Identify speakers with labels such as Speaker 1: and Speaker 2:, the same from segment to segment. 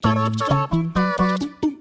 Speaker 1: The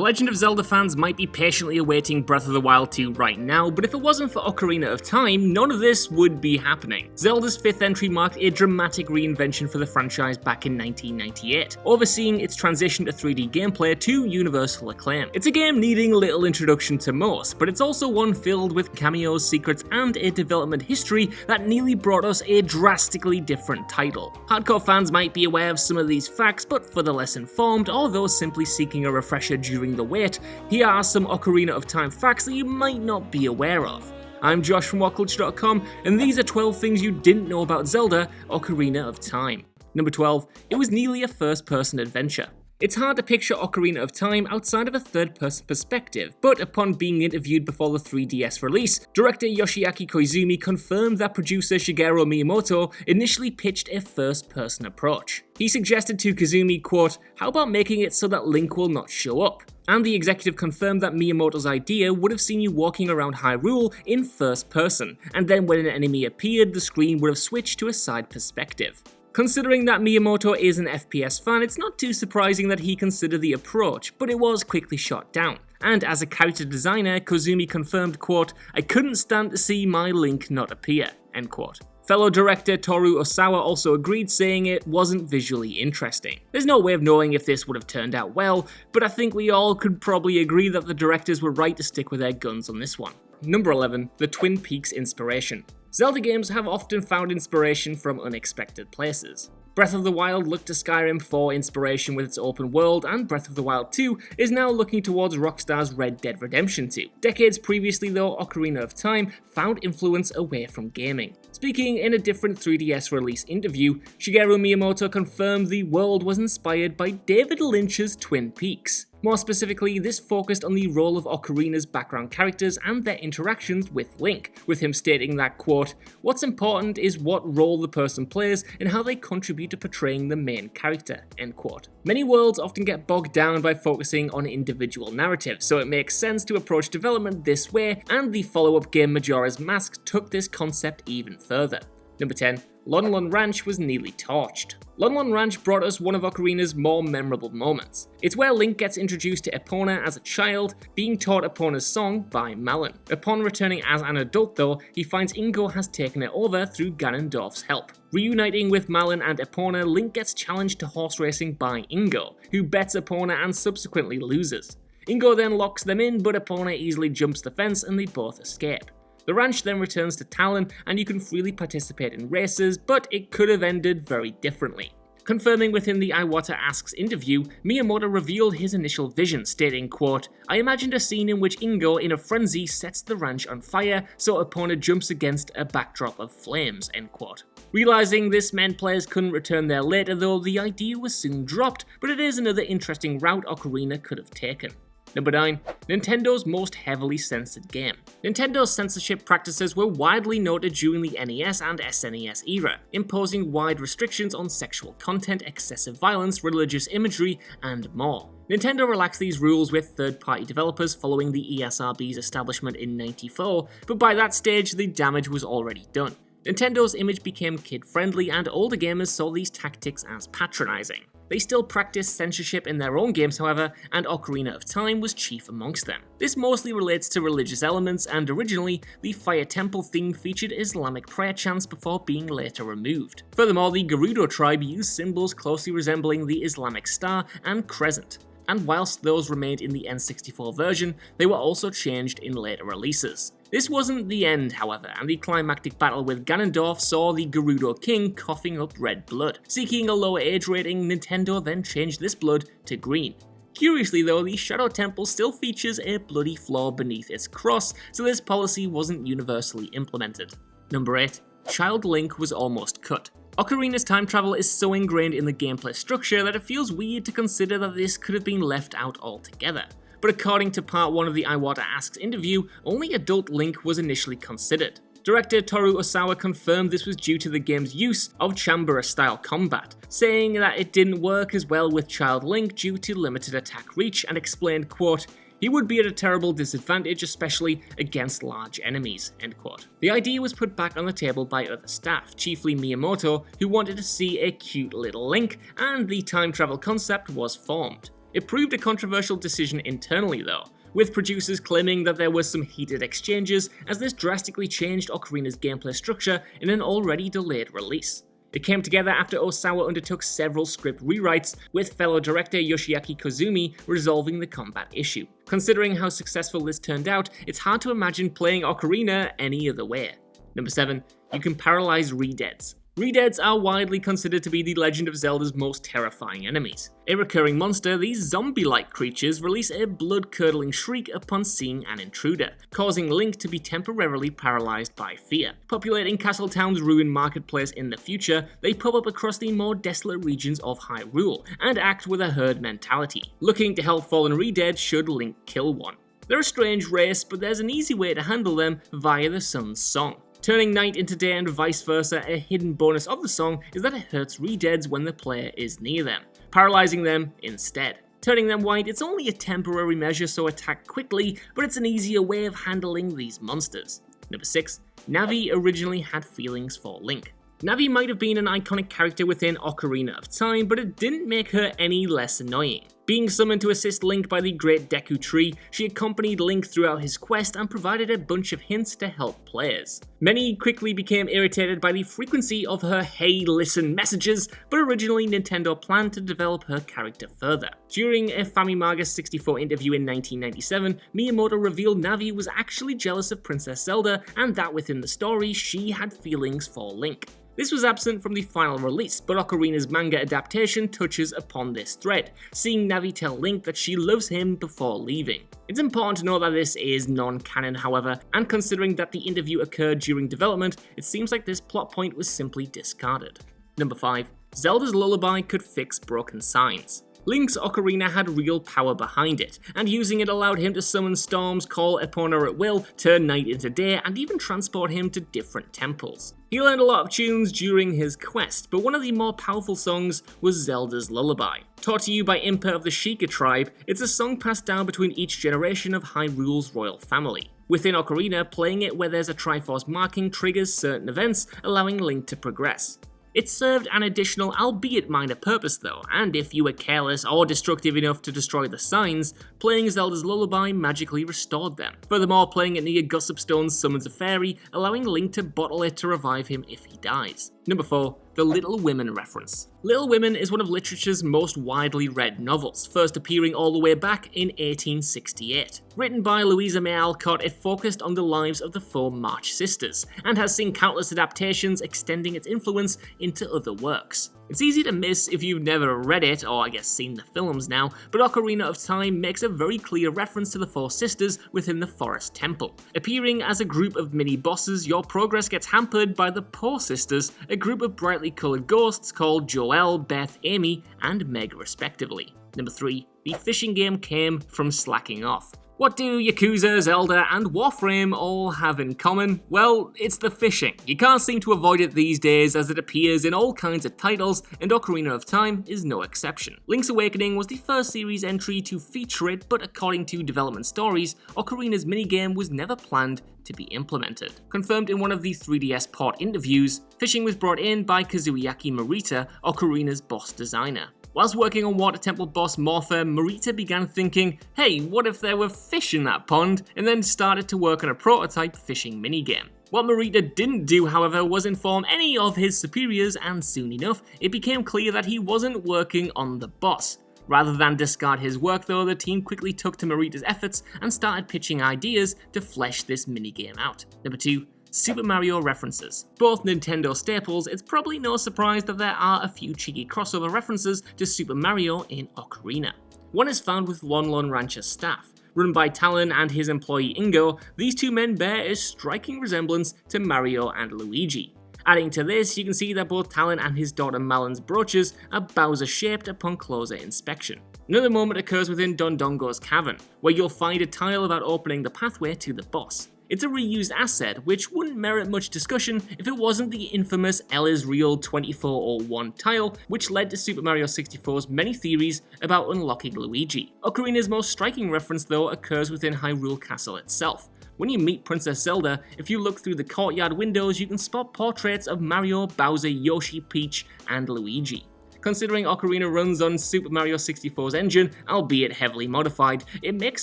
Speaker 1: Legend of Zelda fans might be patiently awaiting Breath of the Wild 2 right now, but if it wasn't for Ocarina of Time, none of this would be happening. Zelda's 5th entry marked a dramatic reinvention for the franchise back in 1998, overseeing its transition to 3D gameplay to universal acclaim. It's a game needing little introduction to most, but it's also one filled with cameos, secrets, and a development history that nearly brought us a drastically different title. Hardcore fans might be aware of some of these facts, but for the less informed, or those simply seeking a refresher during the wait, here are some Ocarina of Time facts that you might not be aware of. I'm Josh from WhatCulture.com, and these are 12 things you didn't know about Zelda Ocarina of Time. Number 12, it was nearly a first-person adventure. It's hard to picture Ocarina of Time outside of a third-person perspective, but upon being interviewed before the 3DS release, director Yoshiaki Koizumi confirmed that producer Shigeru Miyamoto initially pitched a first-person approach. He suggested to Koizumi, quote, "How about making it so that Link will not show up?" And the executive confirmed that Miyamoto's idea would have seen you walking around Hyrule in first person, and then when an enemy appeared, the screen would have switched to a side perspective. Considering that Miyamoto is an FPS fan, it's not too surprising that he considered the approach, but it was quickly shot down. And as a character designer, Koizumi confirmed, quote, "I couldn't stand to see my Link not appear," end quote. Fellow director Toru Osawa also agreed, saying it wasn't visually interesting. There's no way of knowing if this would have turned out well, but I think we all could probably agree that the directors were right to stick with their guns on this one. Number 11, the Twin Peaks inspiration. Zelda games have often found inspiration from unexpected places. Breath of the Wild looked to Skyrim for inspiration with its open world, and Breath of the Wild 2 is now looking towards Rockstar's Red Dead Redemption 2. Decades previously though, Ocarina of Time found influence away from gaming. Speaking in a different 3DS release interview, Shigeru Miyamoto confirmed the world was inspired by David Lynch's Twin Peaks. More specifically, this focused on the role of Ocarina's background characters and their interactions with Link, with him stating that, quote, "What's important is what role the person plays and how they contribute to portraying the main character," end quote. Many worlds often get bogged down by focusing on individual narratives, so it makes sense to approach development this way, and the follow-up game Majora's Mask took this concept even further. Number 10, Lon Lon Ranch was nearly torched. Lon Lon Ranch brought us one of Ocarina's more memorable moments. It's where Link gets introduced to Epona as a child, being taught Epona's song by Malon. Upon returning as an adult though, he finds Ingo has taken it over through Ganondorf's help. Reuniting with Malon and Epona, Link gets challenged to horse racing by Ingo, who bets Epona and subsequently loses. Ingo then locks them in, but Epona easily jumps the fence and they both escape. The ranch then returns to Talon, and you can freely participate in races, but it could have ended very differently. Confirming within the Iwata Asks interview, Miyamoto revealed his initial vision, stating, quote, "I imagined a scene in which Ingo, in a frenzy, sets the ranch on fire, so Epona jumps against a backdrop of flames," end quote. Realizing this meant players couldn't return there later though, the idea was soon dropped, but it is another interesting route Ocarina could have taken. Number 9, Nintendo's most heavily censored game. Nintendo's censorship practices were widely noted during the NES and SNES era, imposing wide restrictions on sexual content, excessive violence, religious imagery, and more. Nintendo relaxed these rules with third-party developers following the ESRB's establishment in '94, but by that stage the damage was already done. Nintendo's image became kid-friendly, and older gamers saw these tactics as patronizing. They still practiced censorship in their own games, however, and Ocarina of Time was chief amongst them. This mostly relates to religious elements, and originally, the Fire Temple theme featured Islamic prayer chants before being later removed. Furthermore, the Gerudo tribe used symbols closely resembling the Islamic star and crescent. And whilst those remained in the N64 version, they were also changed in later releases. This wasn't the end, however, and the climactic battle with Ganondorf saw the Gerudo King coughing up red blood. Seeking a lower age rating, Nintendo then changed this blood to green. Curiously though, the Shadow Temple still features a bloody flaw beneath its cross, so this policy wasn't universally implemented. Number 8. Child Link was almost cut. Ocarina's time travel is so ingrained in the gameplay structure that it feels weird to consider that this could have been left out altogether. But according to part 1 of the Iwata Asks interview, only adult Link was initially considered. Director Toru Osawa confirmed this was due to the game's use of Chambara-style combat, saying that it didn't work as well with Child Link due to limited attack reach, and explained, quote, He would be at a terrible disadvantage, especially against large enemies, end quote. The idea was put back on the table by other staff, chiefly Miyamoto, who wanted to see a cute little Link, and the time travel concept was formed. It proved a controversial decision internally though, with producers claiming that there were some heated exchanges as this drastically changed Ocarina's gameplay structure in an already delayed release. It came together after Osawa undertook several script rewrites, with fellow director Yoshiaki Kozumi resolving the combat issue. Considering how successful this turned out, it's hard to imagine playing Ocarina any other way. Number 7. You can paralyze REDEADS. REDEADS are widely considered to be the Legend of Zelda's most terrifying enemies. A recurring monster, these zombie-like creatures release a blood-curdling shriek upon seeing an intruder, causing Link to be temporarily paralyzed by fear. Populating Castletown's ruined marketplace in the future, they pop up across the more desolate regions of Hyrule, and act with a herd mentality, looking to help fallen REDEADS should Link kill one. They're a strange race, but there's an easy way to handle them via the Sun's Song. Turning night into day and vice versa, a hidden bonus of the song is that it hurts REDEADS when the player is near them, paralyzing them instead. Turning them white, it's only a temporary measure, so attack quickly, but it's an easier way of handling these monsters. Number 6. NAVI originally had feelings for Link. NAVI might have been an iconic character within Ocarina of Time, but it didn't make her any less annoying. Being summoned to assist Link by the Great Deku Tree, she accompanied Link throughout his quest and provided a bunch of hints to help players. Many quickly became irritated by the frequency of her "hey listen" messages, but originally Nintendo planned to develop her character further. During a Famimaga 64 interview in 1997, Miyamoto revealed Navi was actually jealous of Princess Zelda and that within the story she had feelings for Link. This was absent from the final release, but Ocarina's manga adaptation touches upon this thread, seeing Navi tell Link that she loves him before leaving. It's important to note that this is non-canon, however, and considering that the interview occurred during development, it seems like this plot point was simply discarded. Number 5. Zelda's Lullaby could fix broken signs. Link's Ocarina had real power behind it, and using it allowed him to summon storms, call upon her at will, turn night into day, and even transport him to different temples. He learned a lot of tunes during his quest, but one of the more powerful songs was Zelda's Lullaby. Taught to you by Impa of the Sheikah tribe, it's a song passed down between each generation of Hyrule's royal family. Within Ocarina, playing it where there's a Triforce marking triggers certain events, allowing Link to progress. It served an additional, albeit minor purpose though, and if you were careless or destructive enough to destroy the signs, playing Zelda's Lullaby magically restored them. Furthermore, playing it near Gossip Stone summons a fairy, allowing Link to bottle it to revive him if he dies. Number 4. The Little Women reference. Little Women is one of literature's most widely read novels, first appearing all the way back in 1868. Written by Louisa May Alcott, it focused on the lives of the four March sisters, and has seen countless adaptations extending its influence into other works. It's easy to miss if you've never read it, or I guess seen the films now, but Ocarina of Time makes a very clear reference to the four sisters within the Forest Temple. Appearing as a group of mini-bosses, your progress gets hampered by the Poor Sisters, a group of brightly coloured ghosts called Joelle, Beth, Amy, and Meg respectively. Number 3. The fishing game came from slacking off. What do Yakuza, Zelda, and Warframe all have in common? Well, it's the fishing. You can't seem to avoid it these days as it appears in all kinds of titles, and Ocarina of Time is no exception. Link's Awakening was the first series entry to feature it, but according to development stories, Ocarina's minigame was never planned to be implemented. Confirmed in one of the 3DS port interviews, fishing was brought in by Kazuhiyuki Morita, Ocarina's boss designer. Whilst working on Water Temple boss Morpha, Morita began thinking, hey, what if there were fish in that pond, and then started to work on a prototype fishing minigame. What Morita didn't do, however, was inform any of his superiors, and soon enough, it became clear that he wasn't working on the boss. Rather than discard his work though, the team quickly took to Morita's efforts and started pitching ideas to flesh this minigame out. Number 2. Super Mario references. Both Nintendo staples, it's probably no surprise that there are a few cheeky crossover references to Super Mario in Ocarina. One is found with Lon Lon Rancher's staff. Run by Talon and his employee Ingo, these two men bear a striking resemblance to Mario and Luigi. Adding to this, you can see that both Talon and his daughter Malon's brooches are Bowser-shaped upon closer inspection. Another moment occurs within Dondongo's cavern, where you'll find a tile about opening the pathway to the boss. It's a reused asset, which wouldn't merit much discussion if it wasn't the infamous L is Real 2401 tile, which led to Super Mario 64's many theories about unlocking Luigi. Ocarina's most striking reference, though, occurs within Hyrule Castle itself. When you meet Princess Zelda, if you look through the courtyard windows, you can spot portraits of Mario, Bowser, Yoshi, Peach, and Luigi. Considering Ocarina runs on Super Mario 64's engine, albeit heavily modified, it makes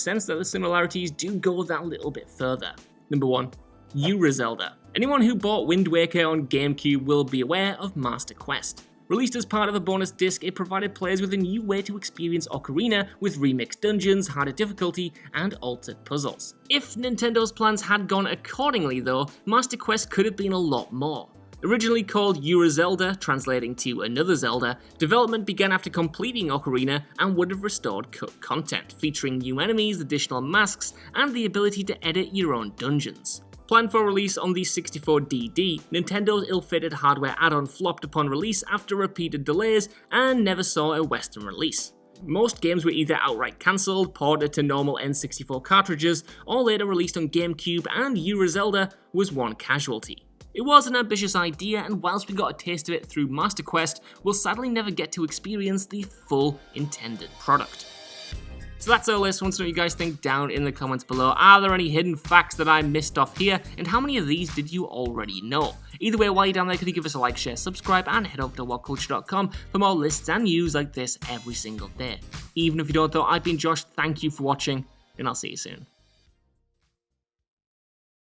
Speaker 1: sense that the similarities do go that little bit further. Number 1. Zelda. Anyone who bought Wind Waker on GameCube will be aware of Master Quest. Released as part of a bonus disc, it provided players with a new way to experience Ocarina with remixed dungeons, harder difficulty, and altered puzzles. If Nintendo's plans had gone accordingly though, Master Quest could have been a lot more. Originally called Zelda, translating to Another Zelda, development began after completing Ocarina and would have restored cut content, featuring new enemies, additional masks, and the ability to edit your own dungeons. Planned for release on the 64DD, Nintendo's ill-fated hardware add-on flopped upon release after repeated delays and never saw a Western release. Most games were either outright cancelled, ported to normal N64 cartridges, or later released on GameCube, and Zelda was one casualty. It was an ambitious idea, and whilst we got a taste of it through Master Quest, we'll sadly never get to experience the full intended product. So that's our list. I want to know what you guys think down in the comments below. Are there any hidden facts that I missed off here? And how many of these did you already know? Either way, while you're down there, could you give us a like, share, subscribe, and head over to WhatCulture.com for more lists and news like this every single day. Even if you don't though, I've been Josh, thank you for watching, and I'll see you soon.